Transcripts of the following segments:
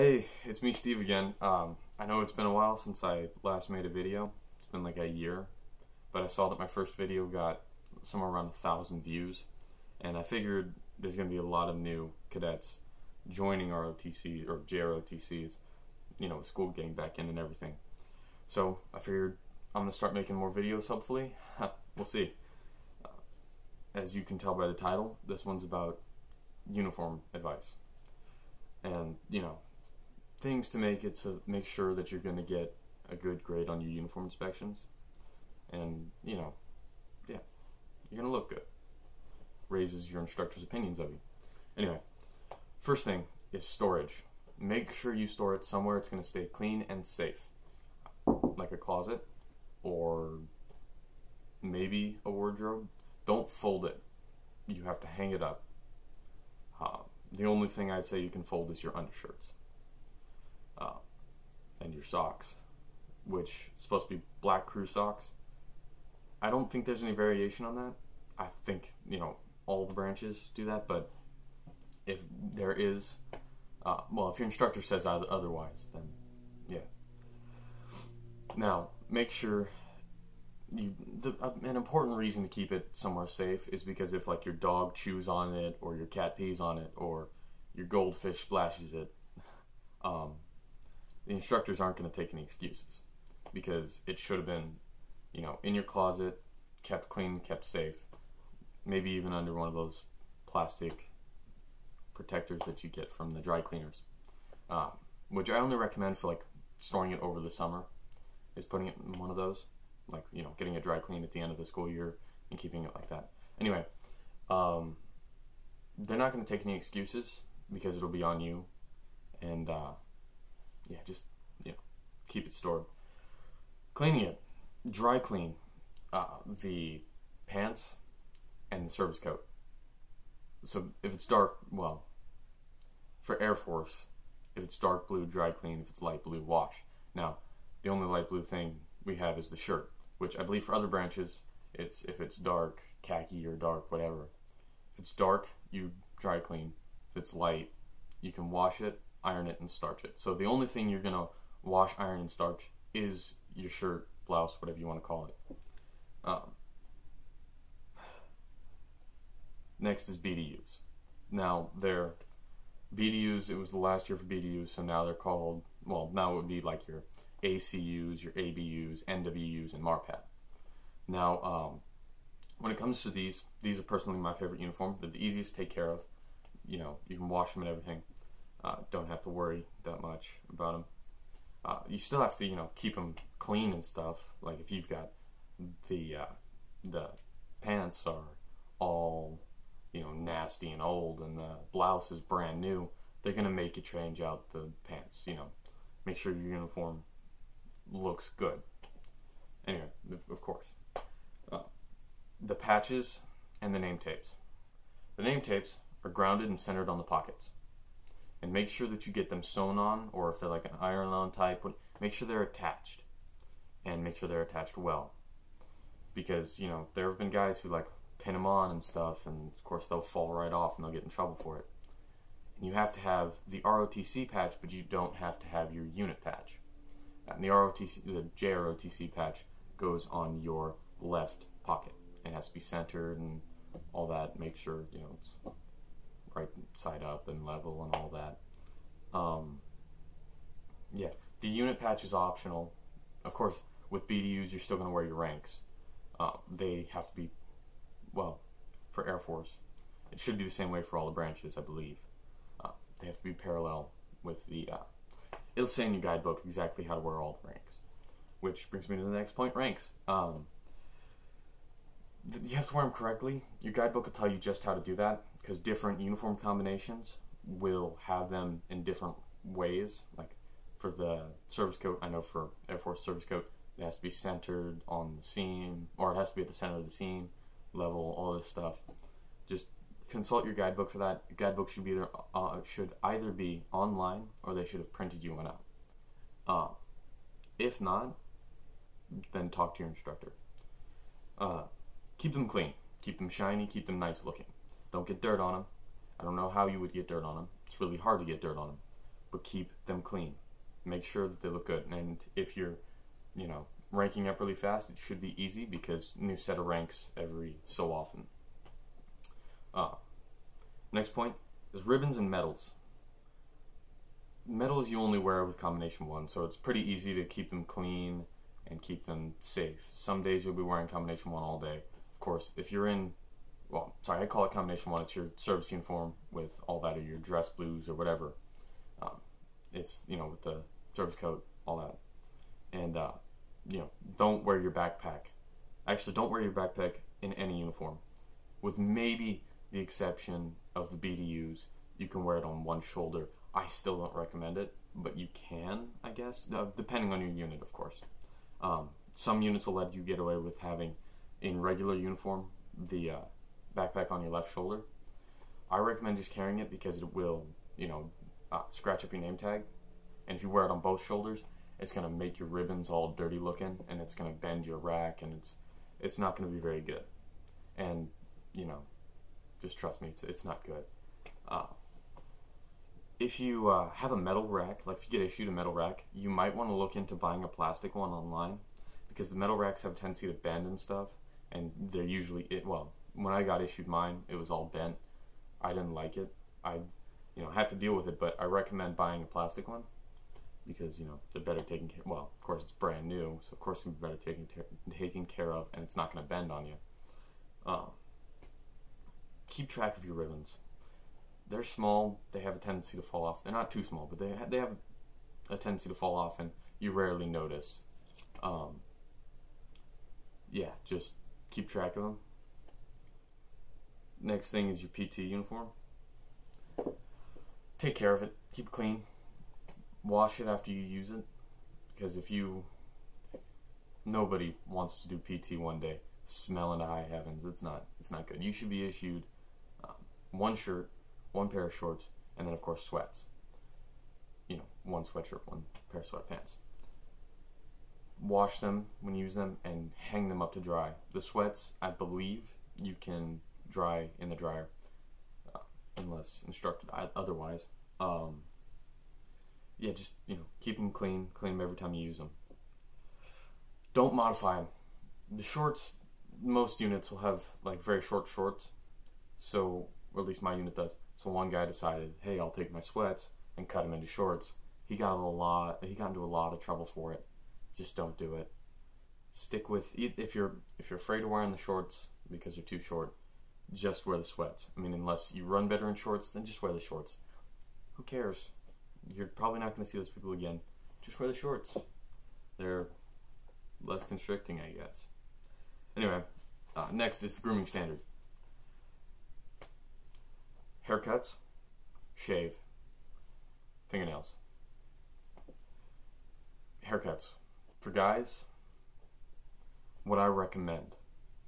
Hey, it's me, Steve, again. I know it's been a while since I last made a video. It's been like a year, but I saw that my first video got somewhere around 1,000 views, and I figured there's going to be a lot of new cadets joining ROTC or JROTCs, you know, school getting back in and everything. So I figured I'm going to start making more videos, hopefully. We'll see. As you can tell by the title, this one's about uniform advice. And, you know, things to make sure that you're going to get a good grade on your uniform inspections. And, you know, yeah, you're going to look good. Raises your instructor's opinions of you. Anyway, first thing is storage. Make sure you store it somewhere it's going to stay clean and safe. Like a closet or maybe a wardrobe. Don't fold it. You have to hang it up. The only thing I'd say you can fold is your undershirts and your socks, which is supposed to be black crew socks. I don't think there's any variation on that. I think, you know, all the branches do that, but if there is, well, if your instructor says otherwise, then yeah. Now, make sure an important reason to keep it somewhere safe is because if like your dog chews on it or your cat pees on it or your goldfish splashes it, the instructors aren't going to take any excuses because it should have been, you know, in your closet, kept clean, kept safe, maybe even under one of those plastic protectors that you get from the dry cleaners, which I only recommend for like storing it over the summer, is putting it in one of those. Like, you know, getting a dry clean at the end of the school year and keeping it like that. Anyway, they're not going to take any excuses because it'll be on you. And, yeah, just, you know, keep it stored. Cleaning it. Dry clean the pants and the service coat. So if it's dark, well, for Air Force, if it's dark blue, dry clean. If it's light blue, wash. Now, the only light blue thing we have is the shirt, which I believe for other branches, it's if it's dark khaki or dark whatever. If it's dark, you dry clean. If it's light, you can wash it, iron it, and starch it. So the only thing you're gonna wash, iron, and starch is your shirt, blouse, whatever you want to call it. Next is BDUs. Now they're BDUs. It was the last year for BDUs, so now they're called. Well, now it would be like your ACUs, your ABUs, NWUs, and MARPAT. Now, when it comes to these are personally my favorite uniform. They're the easiest to take care of. You know, you can wash them and everything. Don't have to worry that much about them. You still have to, you know, keep them clean and stuff. Like if you've got the pants are all, you know, nasty and old, and the blouse is brand new, they're gonna make you change out the pants. You know, make sure your uniform looks good. Anyway, of course. The patches and the name tapes. The name tapes are grounded and centered on the pockets. And make sure that you get them sewn on, or if they're like an iron-on type, make sure they're attached. And make sure they're attached well. Because, you know, there have been guys who like pin them on and stuff, and of course they'll fall right off and they'll get in trouble for it. And you have to have the ROTC patch, but you don't have to have your unit patch. And the JROTC patch goes on your left pocket. It has to be centered and all that. Make sure, you know, it's right side up and level and all that. Yeah, the unit patch is optional. Of course, with BDUs, you're still going to wear your ranks. They have to be, well, for Air Force, it should be the same way for all the branches, I believe. They have to be parallel with the, it'll say in your guidebook exactly how to wear all the ranks. Which brings me to the next point, ranks. You have to wear them correctly. Your guidebook will tell you just how to do that, because different uniform combinations will have them in different ways. Like for the service coat, I know for Air Force service coat, it has to be centered on the seam, or it has to be at the center of the seam, level, all this stuff. Just consult your guidebook for that. Your guidebook should either be online, or they should have printed you one out. If not, then talk to your instructor. Keep them clean, keep them shiny, keep them nice looking. Don't get dirt on them. I don't know how you would get dirt on them. It's really hard to get dirt on them. but keep them clean. Make sure that they look good. And if you're, ranking up really fast, it should be easy because new set of ranks every so often. Next point is ribbons and medals. Medals you only wear with combination 1, so it's pretty easy to keep them clean and keep them safe. Some days you'll be wearing combination 1 all day. Of course, if you're in, I call it combination 1, it's your service uniform with all that, or your dress blues or whatever. It's, with the service coat, all that. And, don't wear your backpack. Actually, don't wear your backpack in any uniform. With maybe the exception of the BDUs, you can wear it on one shoulder. I still don't recommend it, but you can, I guess, depending on your unit, of course. Some units will let you get away with having, in regular uniform, the backpack on your left shoulder. I recommend just carrying it because it will, scratch up your name tag. And if you wear it on both shoulders, it's going to make your ribbons all dirty looking, and it's going to bend your rack, and it's not going to be very good. And, just trust me, it's not good. If you have a metal rack, like if you get issued a metal rack, you might want to look into buying a plastic one online, because the metal racks have a tendency to bend and stuff, and they're usually, when I got issued mine, it was all bent. I didn't like it. I, have to deal with it, but I recommend buying a plastic one, because, they're better taken care of. Well, of course, it's brand new, so of course it's better taken care of, and it's not going to bend on you. Keep track of your ribbons. They're small, they have a tendency to fall off. They're not too small, but they have a tendency to fall off, and you rarely notice. Just keep track of them. Next thing is your PT uniform. Take care of it. Keep it clean. Wash it after you use it, because nobody wants to do PT one day smelling to high heavens. It's not good. You should be issued one shirt, one pair of shorts, and then of course sweats. One sweatshirt, one pair of sweatpants. Wash them when you use them and hang them up to dry. The sweats, I believe, you can dry in the dryer, unless instructed otherwise. Just keep them clean them every time you use them. Don't modify them. The shorts, most units will have like very short shorts, or at least my unit does. So one guy decided, hey, I'll take my sweats and cut them into shorts. He got into a lot of trouble for it. Just don't do it. Stick with, if you're afraid of wearing the shorts because they're too short, just wear the sweats. Unless you run better in shorts, then just wear the shorts. Who cares? You're probably not going to see those people again. Just wear the shorts. They're less constricting, I guess. Anyway, next is the grooming standard. Haircuts, shave, fingernails. Haircuts. For guys, what I recommend,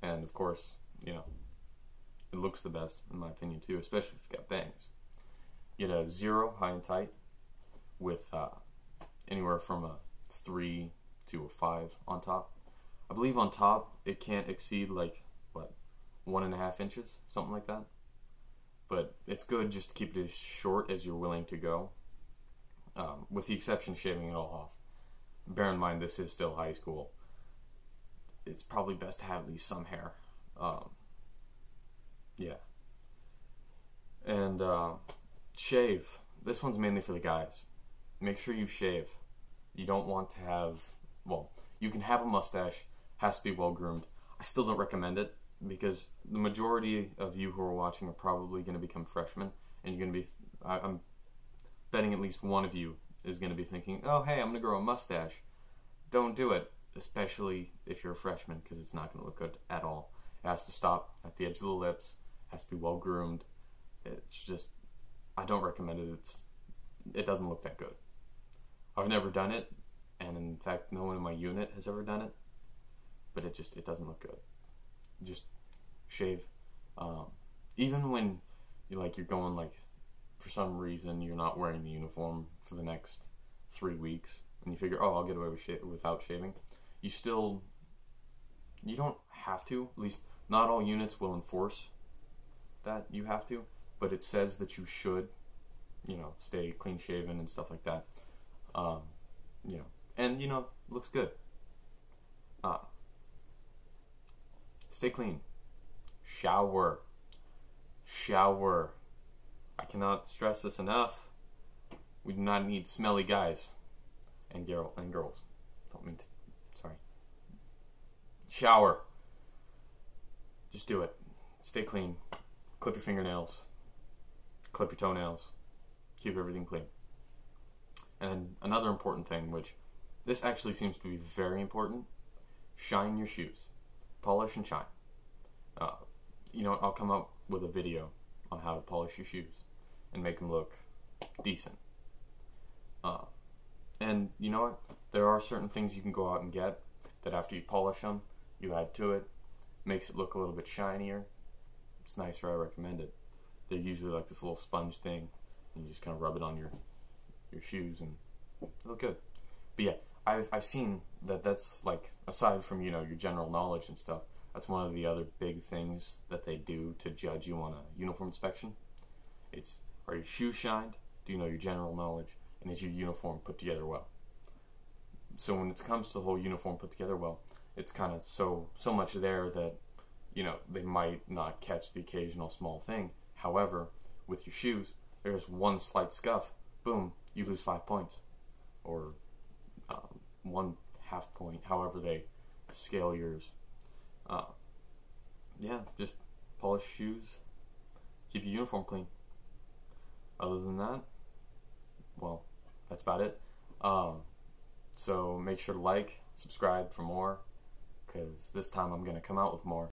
and of course, it looks the best in my opinion too, especially if you've got bangs. Get a 0 high and tight with anywhere from a 3 to a 5 on top. I believe on top it can't exceed 1.5 inches, something like that. But it's good just to keep it as short as you're willing to go, with the exception of shaving it all off. Bear in mind, this is still high school. It's probably best to have at least some hair. And shave. This one's mainly for the guys. Make sure you shave. You don't want to have, you can have a mustache, has to be well groomed. I still don't recommend it, because the majority of you who are watching are probably going to become freshmen, and you're going to be, I'm betting at least one of you is going to be thinking, oh hey, I'm going to grow a mustache. Don't do it, especially if you're a freshman, because it's not going to look good at all. It has to stop at the edge of the lips, has to be well groomed. It's just, I don't recommend it. It doesn't look that good. I've never done it, and in fact no one in my unit has ever done it, but it doesn't look good. Just shave. Even when you're going, for some reason you're not wearing the uniform for the next 3 weeks, and you figure, oh, I'll get away without shaving. You don't have to. At least not all units will enforce that you have to, but it says that you should stay clean shaven and stuff like that. And looks good. Stay clean. Shower. I cannot stress this enough. We do not need smelly guys and girls. Don't mean to. Sorry. Shower. Just do it. Stay clean. Clip your fingernails. Clip your toenails. Keep everything clean. And another important thing, which this actually seems to be very important, shine your shoes. Polish and shine. I'll come up with a video on how to polish your shoes and make them look decent. And you know what? There are certain things you can go out and get that after you polish them, you add to it, makes it look a little bit shinier. It's nicer, I recommend it. They're usually like this little sponge thing, and you just kind of rub it on your shoes and they look good. But yeah, I've seen that's like, aside from your general knowledge and stuff, that's one of the other big things that they do to judge you on a uniform inspection. It's, are your shoes shined? Do you know your general knowledge? And is your uniform put together well? So when it comes to the whole uniform put together well, it's kind of so much there that they might not catch the occasional small thing. However, with your shoes, there's one slight scuff, boom, you lose 5 points, or 1/2 point, however they scale yours. Yeah, just polish shoes, keep your uniform clean. Other than that, well, that's about it. So make sure to like, subscribe for more, because this time I'm going to come out with more.